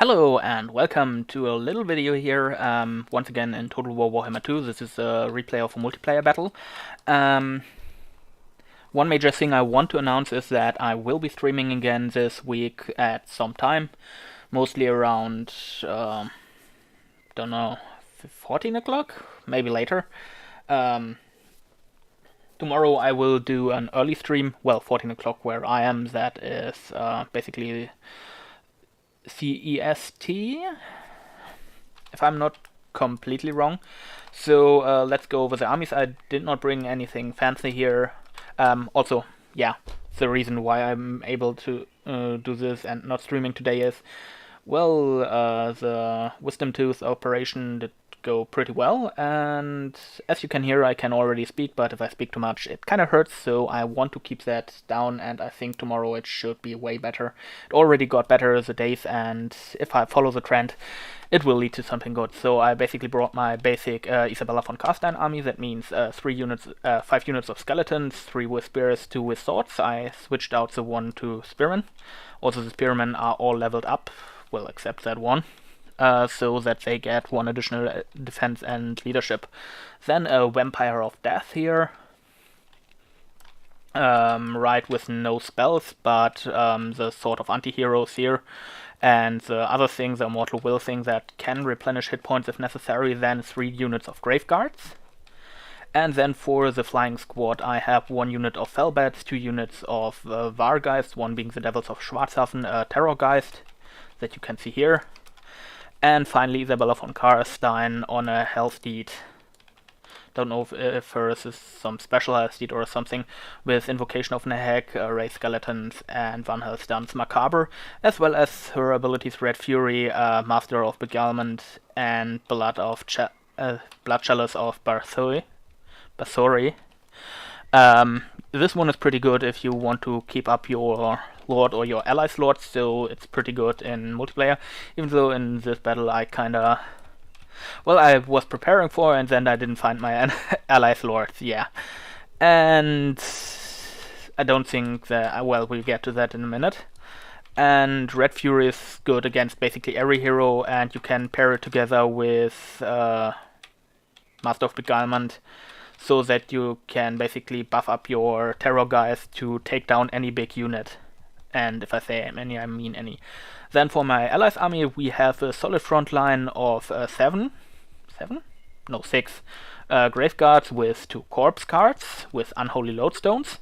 Hello and welcome to a little video here, once again in Total War Warhammer 2. This is a replay of a multiplayer battle. One major thing I want to announce is that I will be streaming again this week at some time, mostly around, don't know, 14 o'clock, maybe later. Tomorrow I will do an early stream, well, 14 o'clock where I am. That is basically CEST, if I'm not completely wrong. So let's go over the armies. I did not bring anything fancy here. Also, yeah, the reason why I'm able to do this and not streaming today is, well, the Wisdom Tooth operation did go pretty well, and as you can hear, I can already speak, but if I speak too much it kind of hurts, so I want to keep that down, and I think tomorrow it should be way better. It already got better the days, and if I follow the trend it will lead to something good. So I basically brought my basic Isabella von Carstein army. That means 5 units of skeletons, 3 with spears, 2 with swords. I switched out the 1 to spearmen. Also the spearmen are all leveled up, well, except that one. So that they get 1 additional defense and leadership. Then a Vampire of Death here. Right, with no spells, but the sort of anti-heroes here. And the other thing, the Immortal Will thing that can replenish hit points if necessary. Then 3 units of Grave Guards. And then for the flying squad I have 1 unit of Fellbats, 2 units of Vargeist, 1 being the Devils of Schwarzhafen, Terrorgeist, that you can see here. And finally Isabella von Carstein on a Hell Steed. Don't know if hers is some special Hell Steed or something, with Invocation of Nehek, Ray Skeletons, and Van Hell's Dance Macabre, as well as her abilities Red Fury, Master of Beguilement, and Blood Chalice of Bathori. This one is pretty good if you want to keep up your Lord or your allies' Lord, so it's pretty good in multiplayer, even though in this battle I kinda... well, I was preparing for and then I didn't find my allies' Lords, yeah. And I don't think that... well, we'll get to that in a minute. And Red Fury is good against basically every hero, and you can pair it together with Master of Beguilement, so that you can basically buff up your terror guys to take down any big unit. And if I say any, I mean any. Then for my allies army we have a solid front line of 6 Grave Guards with 2 Corpse Guards with Unholy Lodestones.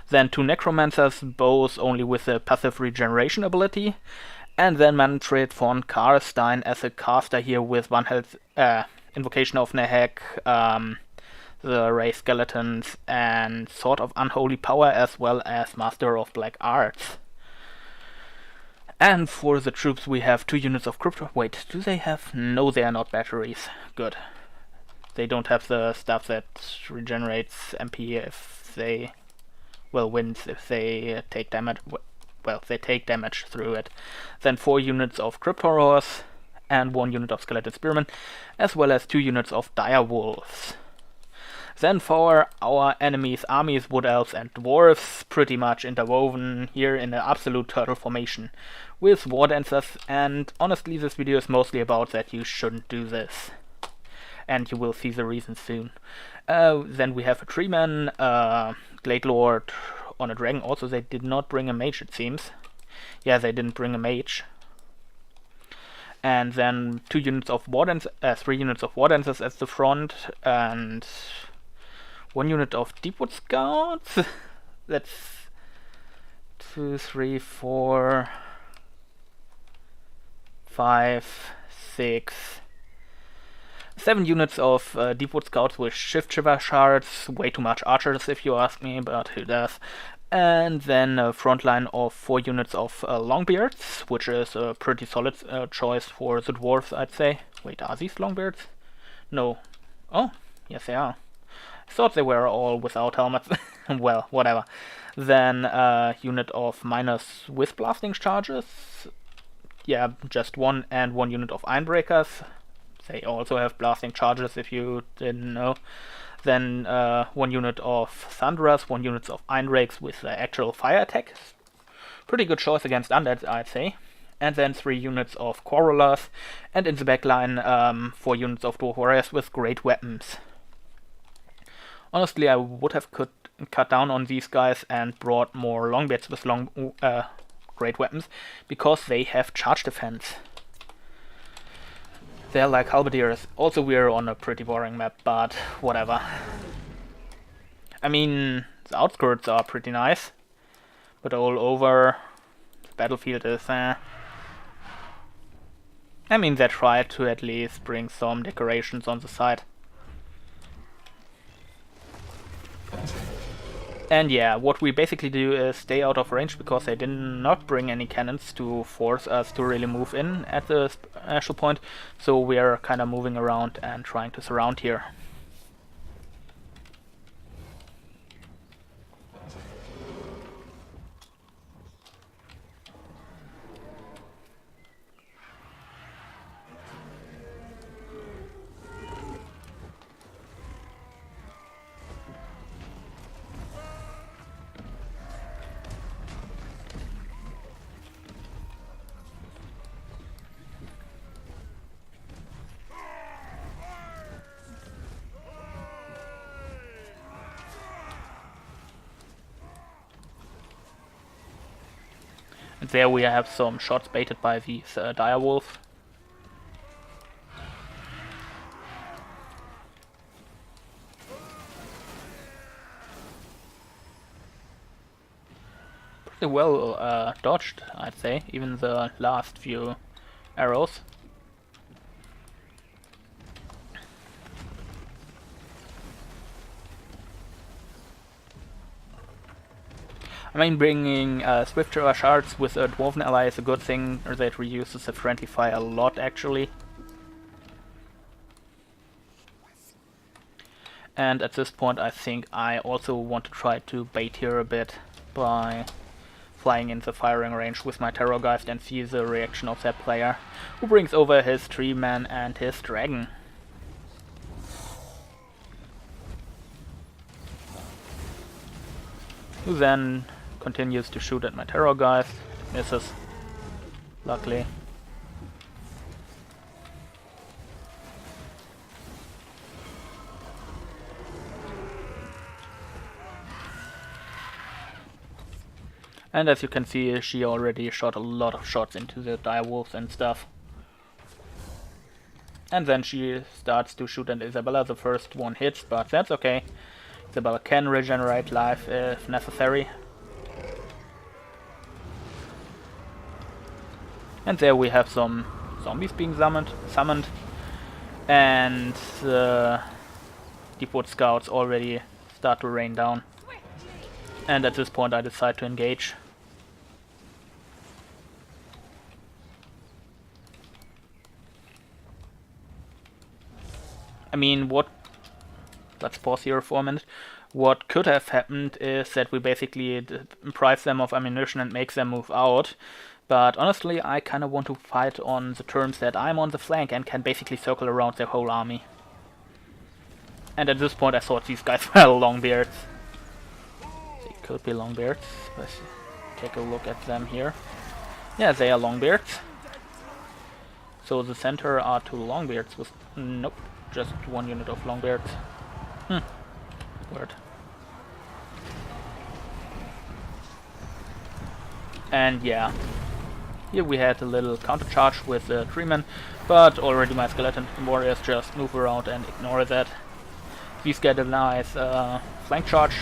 Then 2 Necromancers, both only with a passive regeneration ability. And then Manfred von Carstein as a caster here with 1 health, Invocation of Nehek, the Ray Skeletons, and Sword of Unholy Power, as well as Master of Black Arts. And for the troops we have 2 units of Crypto... wait, do they have... no, they are not batteries. Good. They don't have the stuff that regenerates MP if they... well, wins if they take damage... well, they take damage through it. Then 4 units of Crypt Horrors, and 1 unit of Skeleton Spearmen, as well as 2 units of Dire Wolves. Then for our enemies' armies, Wood Elves and Dwarves, pretty much interwoven here in an absolute turtle formation with War Dancers, and honestly this video is mostly about that you shouldn't do this. And you will see the reason soon. Then we have a Treeman, Glade Lord on a Dragon. Also they did not bring a mage, it seems. Yeah, they didn't bring a mage. And then 2 units of War Dancers, 3 units of War Dancers at the front, and 1 unit of Deepwood Scouts. That's 2, 3, 4, 5, 6, 7 units of Deepwood Scouts with Shift Shiver Shards. Way too much archers if you ask me, but who does? And then a front line of 4 units of Longbeards, which is a pretty solid choice for the dwarves, I'd say. Wait, are these Longbeards? No. Oh, yes they are. I thought they were all without helmets. Well, whatever. Then a unit of miners with blasting charges. Yeah, just 1, and 1 unit of Ironbreakers. They also have blasting charges if you didn't know. Then 1 unit of Thunderers, 1 unit of Ironrakes with actual fire attack. Pretty good choice against undead, I'd say. and then 3 units of Quarrelers, and in the backline 4 units of Dwarf Warriors with great weapons. Honestly, I would have cut down on these guys and brought more Longbeards with great weapons, because they have charge defense. They're like halberdiers. Also, we're on a pretty boring map, but whatever. I mean, the outskirts are pretty nice, but all over, the battlefield is I mean, they tried to at least bring some decorations on the side. And yeah, what we basically do is stay out of range, because they did not bring any cannons to force us to really move in at the special point, so we are kind of moving around and trying to surround here. And there we have some shots baited by these direwolves. Pretty well dodged, I'd say, even the last few arrows. I mean, bringing Swift shards with a Dwarven ally is a good thing, that reduces the friendly fire a lot, actually. And at this point I think I also want to try to bait here a bit by flying in the firing range with my Terrorgeist and see the reaction of that player, who brings over his tree man and his dragon. Who then continues to shoot at my Terrorgeist, misses, luckily. And as you can see, she already shot a lot of shots into the direwolves and stuff. And then she starts to shoot at Isabella. The first one hits, but that's okay. Isabella can regenerate life if necessary. And there we have some zombies being summoned. And the Deepwood Scouts already start to rain down. And at this point I decide to engage. I mean, let's pause here for a minute. What could have happened is that we basically deprive them of ammunition and make them move out. But honestly, I kind of want to fight on the terms that I'm on the flank and can basically circle around their whole army. And at this point I thought these guys were Longbeards. They could be Longbeards. Let's take a look at them here. Yeah, they are Longbeards. So the center are 2 Longbeards with... nope, just 1 unit of Longbeards. Weird. And yeah, here we had a little counter charge with the Treeman, but already my skeleton warriors just move around and ignore that. These get a nice flank charge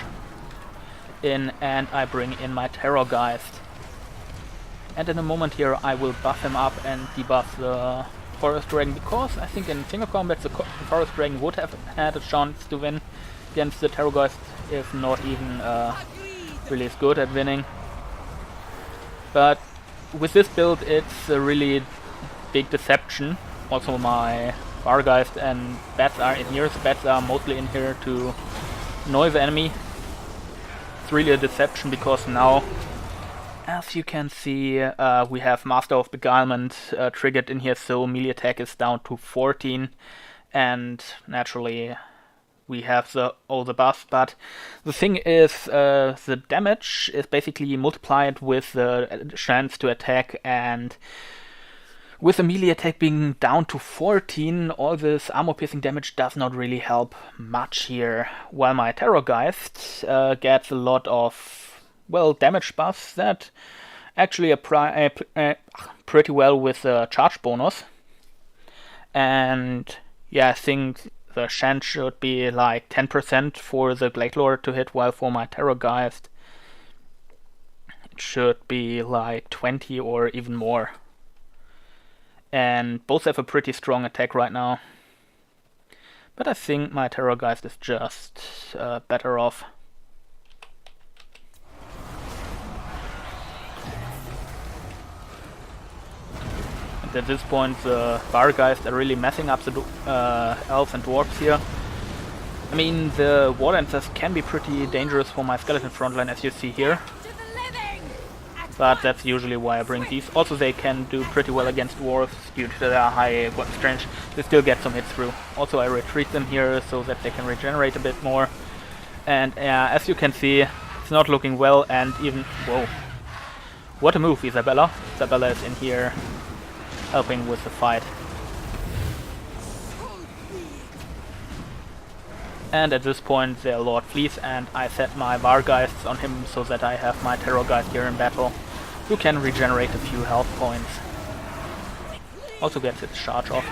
in, and I bring in my Terrorgeist. And in a moment here I will buff him up and debuff the Forest Dragon, because I think in single combat the Forest Dragon would have had a chance to win against the Terrorgeist, if not even really as good at winning. But with this build it's a really big deception. Also my Fargeist and Bats are in here. The Bats are mostly in here to annoy the enemy. It's really a deception, because now, as you can see, we have Master of Beguilement triggered in here, so melee attack is down to 14, and naturally we have the all the buffs, but the thing is, the damage is basically multiplied with the chance to attack, and with the melee attack being down to 14, all this armor-piercing damage does not really help much here, while my Terrorgeist gets a lot of, well, damage buffs that actually apply pretty well with the charge bonus. And yeah, I think the chance should be like 10% for the Blade Lord to hit, while for my Terrorgeist it should be like 20 or even more. And both have a pretty strong attack right now. But I think my Terrorgeist is just better off. And at this point the Vargeist are really messing up the elves and dwarves here. I mean, the War Dancers can be pretty dangerous for my skeleton frontline, as you see here. But that's usually why I bring these. Also, they can do pretty well against dwarves due to their high weapon strength. They still get some hits through. Also, I retreat them here so that they can regenerate a bit more. And as you can see, it's not looking well, and even... Whoa. What a move, Isabella. Isabella is in here helping with the fight. And at this point their Lord flees, and I set my Vargeists on him so that I have my Terrorgeist here in battle, who can regenerate a few health points. Also gets its charge off.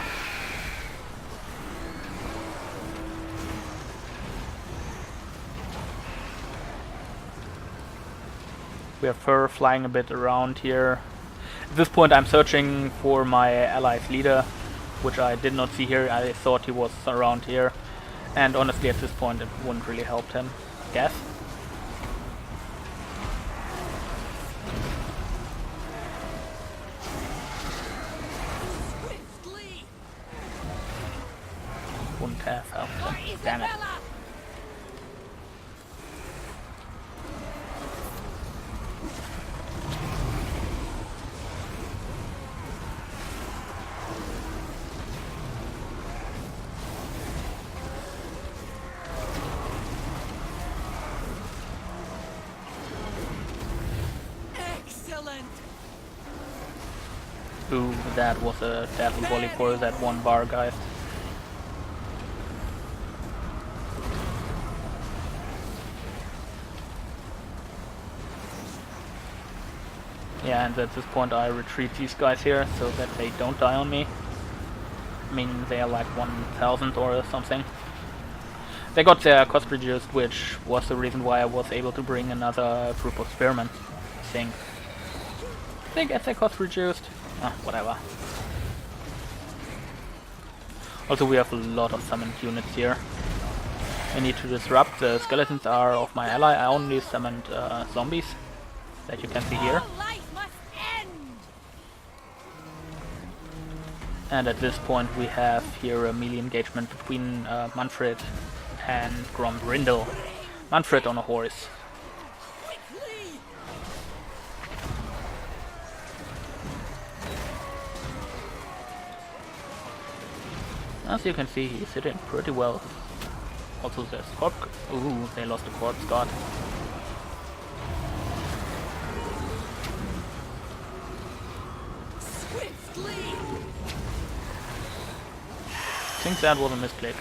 We have Fur flying a bit around here. At this point I'm searching for my allies leader, which I did not see here. I thought he was around here. And honestly, at this point, it wouldn't really help him. Guess. Wouldn't have helped him. Damn it. Ooh, that was a deadly volley for that one Vargeist. Yeah, and at this point I retreat these guys here so that they don't die on me. I mean, they are like 1000 or something. They got their cost reduced, which was the reason why I was able to bring another group of spearmen, I think. They get their cost reduced. Whatever. Also, we have a lot of summoned units here. I need to disrupt. The skeletons are of my ally. I only summoned zombies, that you can see here. And at this point we have here a melee engagement between Manfred and Grombrindle. Manfred on a horse. As you can see, he's hitting pretty well. Also the Scorp... Ooh, they lost a Corpse God. I think that was a misclick.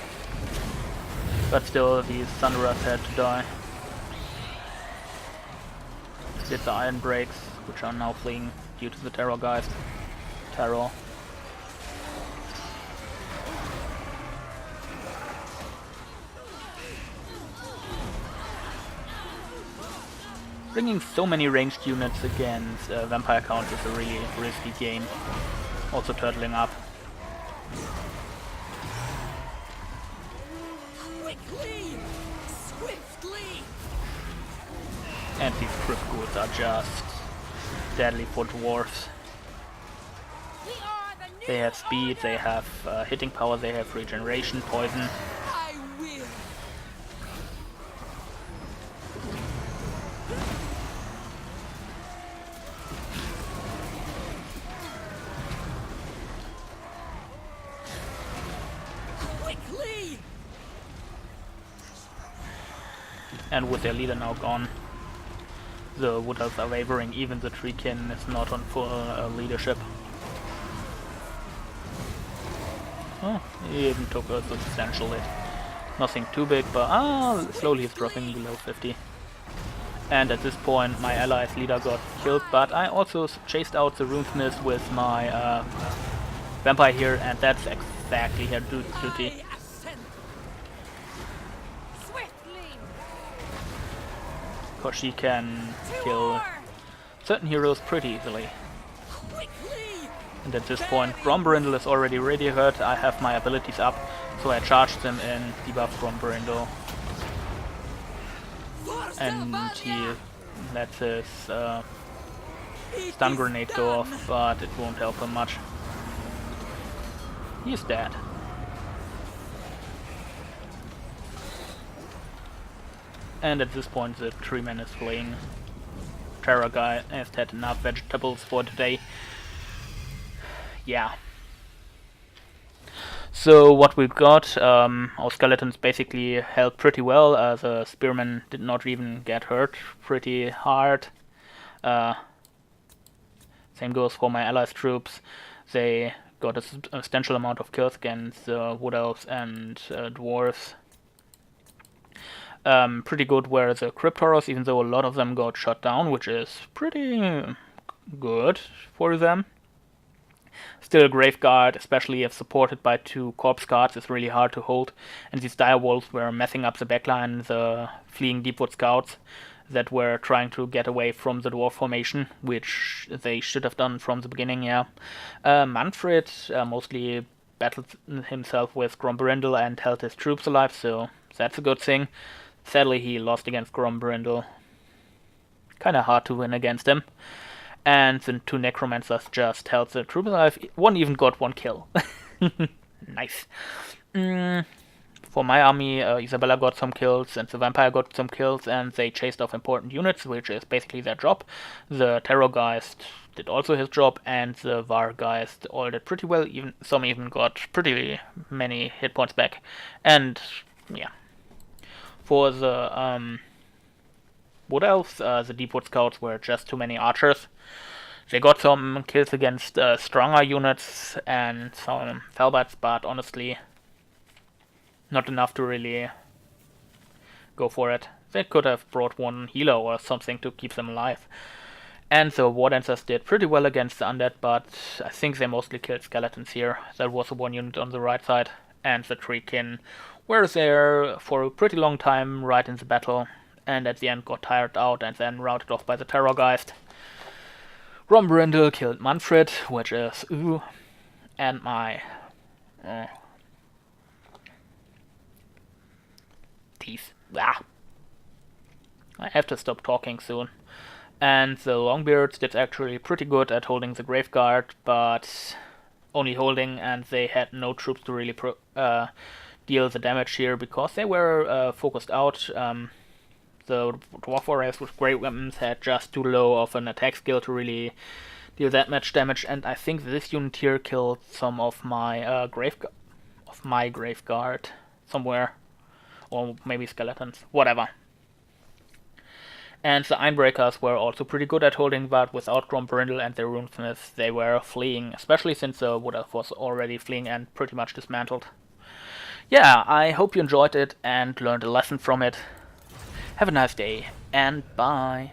But still, these Thunderers had to die. Did the Iron Breaks, which are now fleeing due to the Terrorgeist. Terror. Bringing so many ranged units against Vampire Count is a really risky game. Also turtling up. Quickly! Swiftly! And these crypt ghouls are just deadly for dwarves. They have speed, they have hitting power, they have regeneration, poison. And with their leader now gone, the Wood Elves are wavering. Even the Treekin is not on full leadership. Oh, he even took a substantial hit. Nothing too big, but slowly he's dropping below 50. And at this point my allies' leader got killed, but I also chased out the Runesmith with my vampire here, and that's exactly her duty. Because she can kill certain heroes pretty easily. And at this point Grombrindle is already really hurt. I have my abilities up, so I charged them in, debuff Grombrindle. And he lets his stun grenade go off, but it won't help him much. He's dead. And at this point the tree man is fleeing. Terror guy has had enough vegetables for today. Yeah. So what we've got, our skeletons basically held pretty well. The spearmen did not even get hurt pretty hard. Same goes for my allies' troops. They got a substantial amount of kills against Wood Elves and Dwarves. Pretty good were the Crypt Horrors, even though a lot of them got shot down, which is pretty good for them. Still, Graveguard, especially if supported by 2 Corpse Guards, is really hard to hold, and these Direwolves were messing up the backline, the fleeing Deepwood Scouts that were trying to get away from the Dwarf formation, which they should have done from the beginning, yeah. Manfred mostly battled himself with Grombrindle and held his troops alive, so that's a good thing. Sadly, he lost against Grombrindle. Kinda hard to win against him. And the 2 Necromancers just held the troops alive. One even got 1 kill. Nice. For my army, Isabella got some kills, and the Vampire got some kills, and they chased off important units, which is basically their job. The Terrorgeist did also his job, and the Vargeist all did pretty well. Some even got pretty many hit points back. And, yeah. For the Wood Elves, the Deepwood Scouts were just too many archers. They got some kills against stronger units and some Felbats, but honestly, not enough to really go for it. They could have brought 1 healer or something to keep them alive. And the War Dancers did pretty well against the Undead, but I think they mostly killed skeletons here. That was the 1 unit on the right side, and the Treekin were there for a pretty long time right in the battle, and at the end got tired out and then routed off by the Terrorgeist. Grombrindle killed Manfred, which is ooh, and my teeth. Ah. I have to stop talking soon. And the Longbeards did actually pretty good at holding the Graveguard, but only holding, and they had no troops to really deal the damage here because they were focused out. The Dwarf Warriors with great weapons had just too low of an attack skill to really deal that much damage, and I think this unit here killed some of my Graveguard somewhere, or maybe skeletons, whatever. And the Ironbreakers were also pretty good at holding, but without Grombrindle and their Runesmiths, they were fleeing, especially since the Wood Elf was already fleeing and pretty much dismantled. Yeah, I hope you enjoyed it and learned a lesson from it. Have a nice day, and bye.